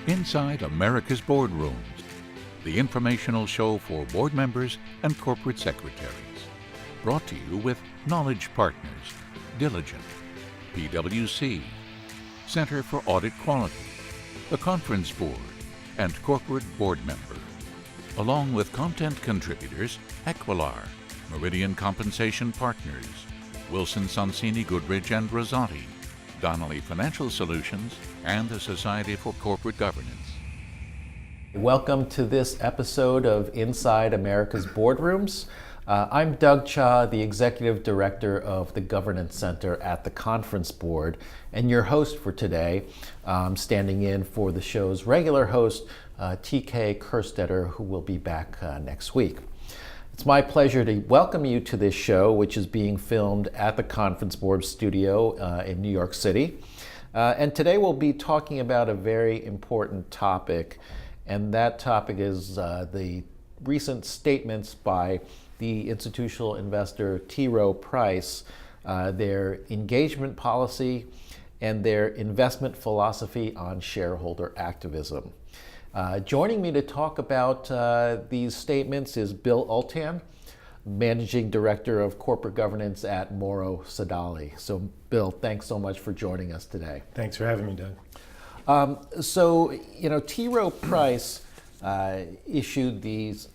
Inside America's Boardrooms, the informational show for board members and corporate secretaries. Brought to you with Knowledge Partners, Diligent, PwC, Center for Audit Quality, the Conference Board, and Corporate Board Member. Along with content contributors Equilar, Meridian Compensation Partners, Wilson Sonsini Goodrich and Rosati, Donnelly Financial Solutions, and the Society for Corporate Governance. Welcome to this episode of Inside America's Boardrooms. I'm Doug Chia, the Executive Director of the Governance Center at the Conference Board, and your host for today. Standing in for the show's regular host, TK Kerstetter, who will be back next week. It's my pleasure to welcome you to this show, which is being filmed at the Conference Board studio in New York City. And today we'll be talking about a very important topic, and that topic is the recent statements by the institutional investor Rowe Price, their engagement policy, and their investment philosophy on shareholder activism. Joining me to talk about these statements is Bill Ultan, Managing Director of Corporate Governance at Morrow Sodali. So, Bill, thanks so much for joining us today. Thanks for having me, Doug. Rowe Price issued these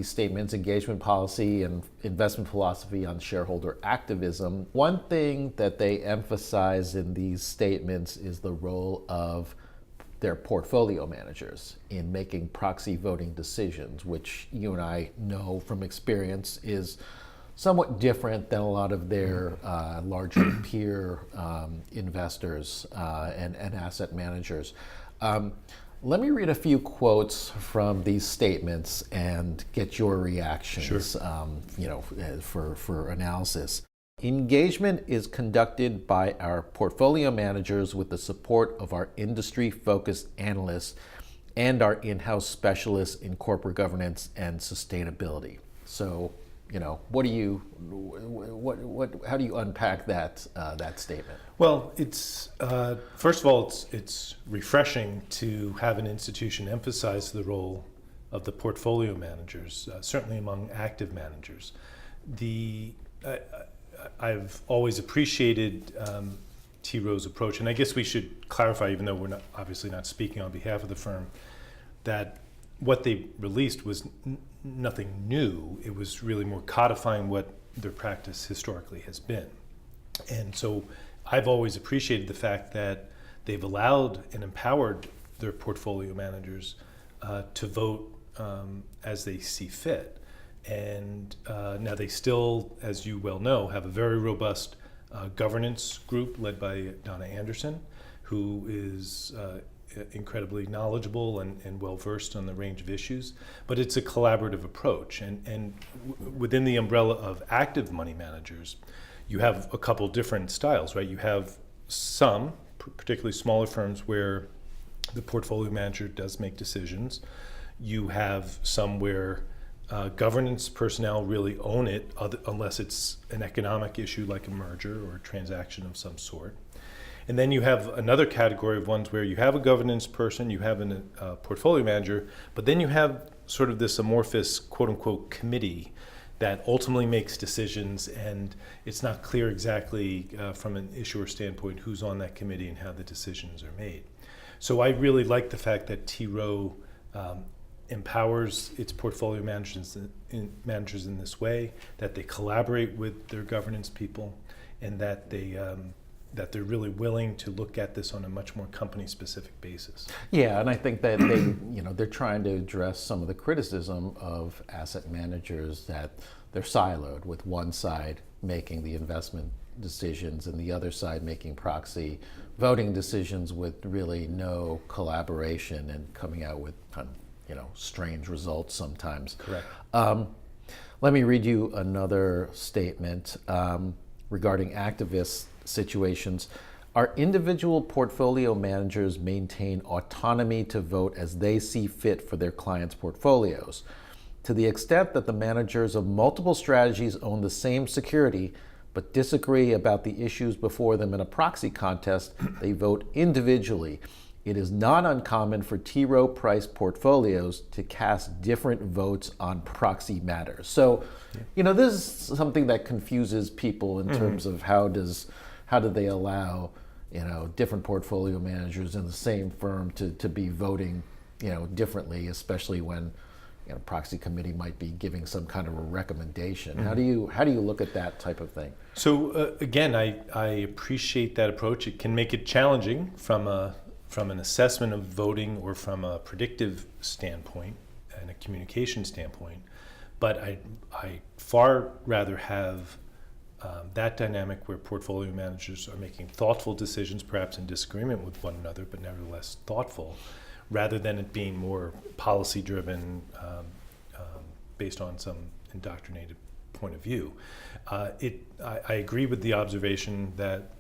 statements, engagement policy and investment philosophy on shareholder activism. One thing that they emphasize in these statements is the role of their portfolio managers in making proxy voting decisions, which you and I know from experience is somewhat different than a lot of their larger peer investors and asset managers. Let me read a few quotes from these statements and get your reactions. Sure. For analysis. Engagement is conducted by our portfolio managers with the support of our industry-focused analysts and our in-house specialists in corporate governance and sustainability. So, how do you unpack that statement? Well, it's first of all, it's refreshing to have an institution emphasize the role of the portfolio managers, certainly among active managers. I've always appreciated Rowe's approach, and I guess we should clarify, even though we're obviously not speaking on behalf of the firm, that what they released was nothing new. It was really more codifying what their practice historically has been. And so I've always appreciated the fact that they've allowed and empowered their portfolio managers to vote as they see fit. And now they still, as you well know, have a very robust governance group led by Donna Anderson, who is incredibly knowledgeable and well-versed on the range of issues. But it's a collaborative approach. And within the umbrella of active money managers, you have a couple different styles, right? You have some, particularly smaller firms, where the portfolio manager does make decisions. You have some where governance personnel really own it, unless it's an economic issue like a merger or a transaction of some sort. And then you have another category of ones where you have a governance person, you have a portfolio manager, but then you have sort of this amorphous quote-unquote committee that ultimately makes decisions, and it's not clear exactly from an issuer standpoint who's on that committee and how the decisions are made. So I really like the fact that Rowe empowers its portfolio managers in this way, that they collaborate with their governance people, and that they're really willing to look at this on a much more company-specific basis. Yeah, and I think that they're trying to address some of the criticism of asset managers that they're siloed, with one side making the investment decisions and the other side making proxy voting decisions with really no collaboration and coming out with strange results sometimes. Correct. Let me read you another statement regarding activist situations. Our individual portfolio managers maintain autonomy to vote as they see fit for their clients' portfolios. To the extent that the managers of multiple strategies own the same security but disagree about the issues before them in a proxy contest, they vote individually it is not uncommon for T. Rowe Price portfolios to cast different votes on proxy matters. So, this is something that confuses people in terms of how do they allow, different portfolio managers in the same firm to be voting, differently, especially when, proxy committee might be giving some kind of a recommendation. How do you look at that type of thing? So again, I appreciate that approach. It can make it challenging from an assessment of voting or from a predictive standpoint and a communication standpoint, but I far rather have that dynamic where portfolio managers are making thoughtful decisions, perhaps in disagreement with one another, but nevertheless thoughtful, rather than it being more policy-driven, based on some indoctrinated point of view. I agree with the observation that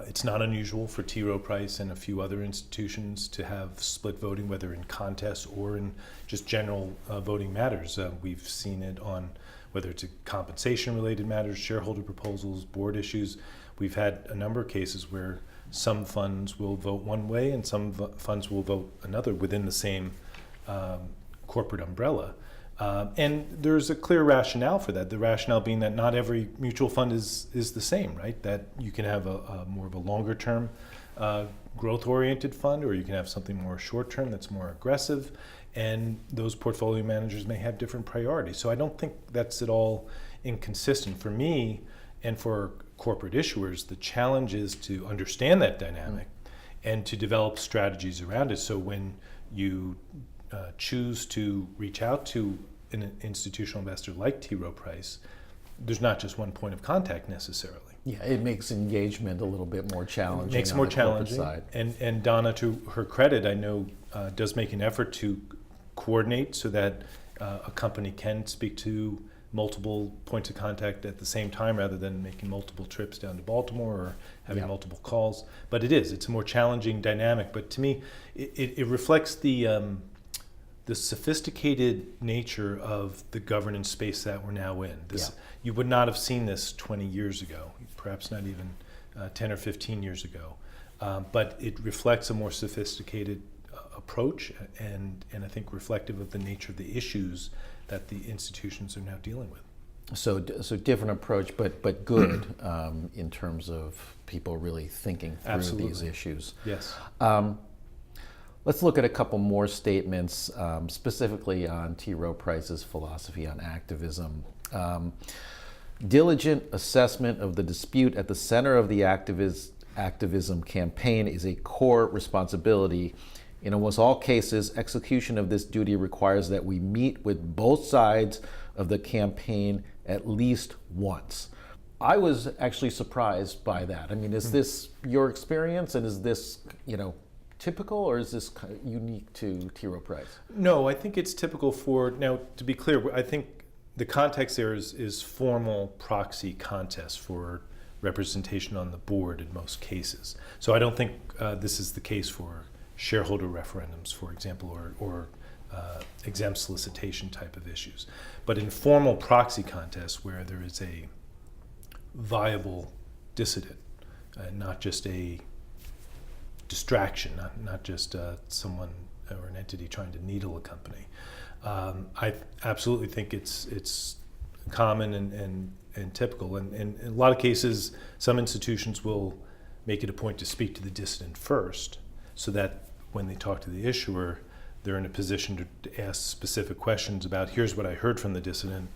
it's not unusual for T. Rowe Price and a few other institutions to have split voting, whether in contests or in just general voting matters. We've seen it on whether it's compensation-related matters, shareholder proposals, board issues. We've had a number of cases where some funds will vote one way and some funds will vote another within the same corporate umbrella. And there's a clear rationale for that. The rationale being that not every mutual fund is the same, right? That you can have a more of a longer term growth-oriented fund, or you can have something more short-term that's more aggressive, and those portfolio managers may have different priorities. So I don't think that's at all inconsistent. For me and for corporate issuers, the challenge is to understand that dynamic and to develop strategies around it. So when you choose to reach out to an institutional investor like T. Rowe Price, there's not just one point of contact necessarily. Yeah, it makes engagement a little bit more challenging. It makes it more challenging. Side. And Donna, to her credit, I know does make an effort to coordinate so that a company can speak to multiple points of contact at the same time, rather than making multiple trips down to Baltimore or having multiple calls. But it's a more challenging dynamic. But to me, it reflects the sophisticated nature of the governance space that we're now in. You would not have seen this 20 years ago, perhaps not even 10 or 15 years ago. But it reflects a more sophisticated approach, and I think reflective of the nature of the issues that the institutions are now dealing with. So different approach, but good in terms of people really thinking through these issues. Yes. Let's look at a couple more statements, specifically on T. Rowe Price's philosophy on activism. Diligent assessment of the dispute at the center of the activism campaign is a core responsibility. In almost all cases, execution of this duty requires that we meet with both sides of the campaign at least once. I was actually surprised by that. I mean, is this your experience, and is this, typical, or is this kind of unique to T. Rowe Price? No, I think it's typical for, now to be clear, I think the context there is formal proxy contests for representation on the board in most cases. So I don't think this is the case for shareholder referendums, for example, or exempt solicitation type of issues. But in formal proxy contests where there is a viable dissident, not just a distraction, not just someone or an entity trying to needle a company, I absolutely think it's common and typical. And in a lot of cases, some institutions will make it a point to speak to the dissident first, so that when they talk to the issuer, they're in a position to ask specific questions about, here's what I heard from the dissident,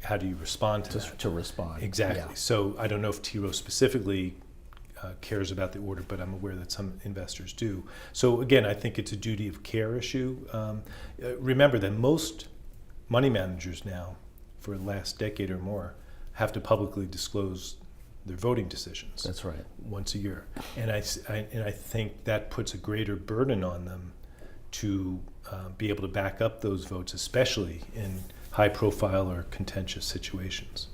how do you respond to that? To respond. Exactly. Yeah. So I don't know if T. Rowe specifically cares about the order, but I'm aware that some investors do. So again, I think it's a duty of care issue. Remember that most money managers now, for the last decade or more, have to publicly disclose their voting decisions. That's right. Once a year. And I think that puts a greater burden on them to be able to back up those votes, especially in high profile or contentious situations.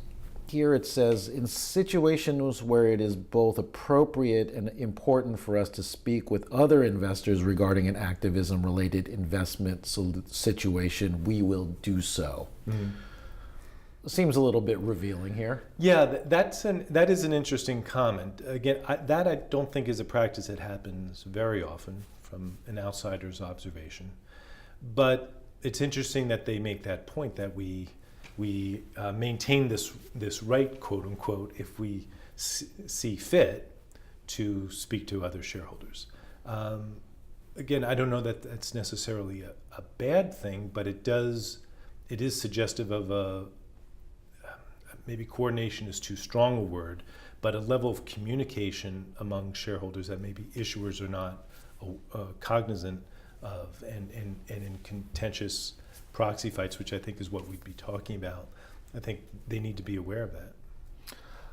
Here it says, in situations where it is both appropriate and important for us to speak with other investors regarding an activism-related investment situation, we will do so. seems a little bit revealing here. Yeah, that is an interesting comment. Again, I don't think is a practice that happens very often from an outsider's observation. But it's interesting that they make that point that we maintain this right, quote unquote, if we see fit to speak to other shareholders. Again, I don't know that that's necessarily a bad thing, but it is suggestive of maybe coordination is too strong a word, but a level of communication among shareholders that maybe issuers are not cognizant of, and in contentious proxy fights, which I think is what we'd be talking about, I think they need to be aware of that.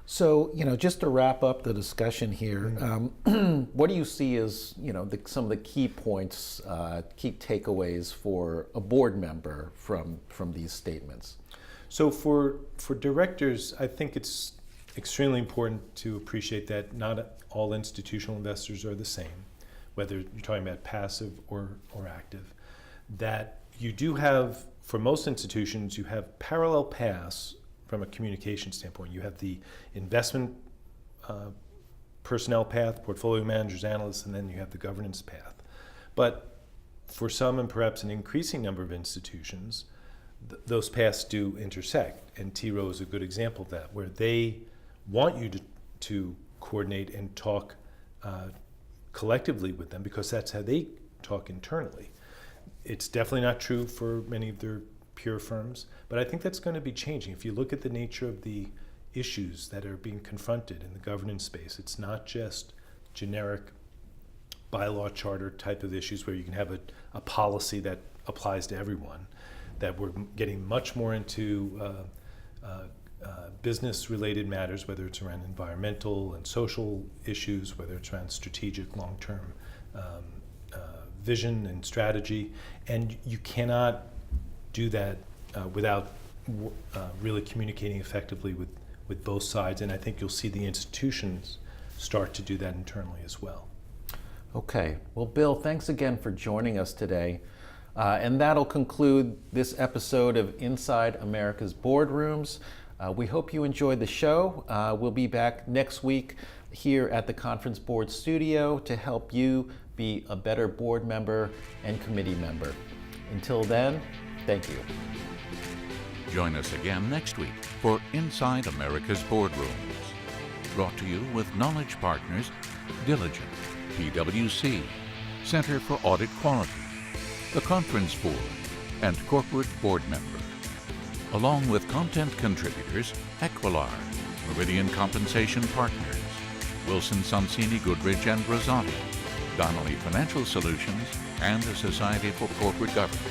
So, just to wrap up the discussion here, what do you see as, some of the key points, key takeaways for a board member from these statements? So for directors, I think it's extremely important to appreciate that not all institutional investors are the same, whether you're talking about passive or active. That you do have, for most institutions, you have parallel paths from a communication standpoint. You have the investment personnel path, portfolio managers, analysts, and then you have the governance path. But for some, and perhaps an increasing number of institutions, those paths do intersect. And T. Rowe is a good example of that, where they want you to coordinate and talk collectively with them, because that's how they talk internally. It's definitely not true for many of their peer firms, but I think that's going to be changing. If you look at the nature of the issues that are being confronted in the governance space, it's not just generic bylaw charter type of issues where you can have a policy that applies to everyone, that we're getting much more into business-related matters, whether it's around environmental and social issues, whether it's around strategic long-term vision and strategy, and you cannot do that without really communicating effectively with both sides, and I think you'll see the institutions start to do that internally as well. Okay, well, Bill, thanks again for joining us today. And that'll conclude this episode of Inside America's Boardrooms. We hope you enjoyed the show. We'll be back next week here at the Conference Board Studio to help you be a better board member and committee member. Until then, thank you. Join us again next week for Inside America's Boardrooms. Brought to you with knowledge partners Diligent, PwC, Center for Audit Quality, the Conference Board, and corporate board member. Along with content contributors Equilar, Meridian Compensation Partners, Wilson Sonsini Goodrich and Rosati, Donnelly Financial Solutions, and the Society for Corporate Governance.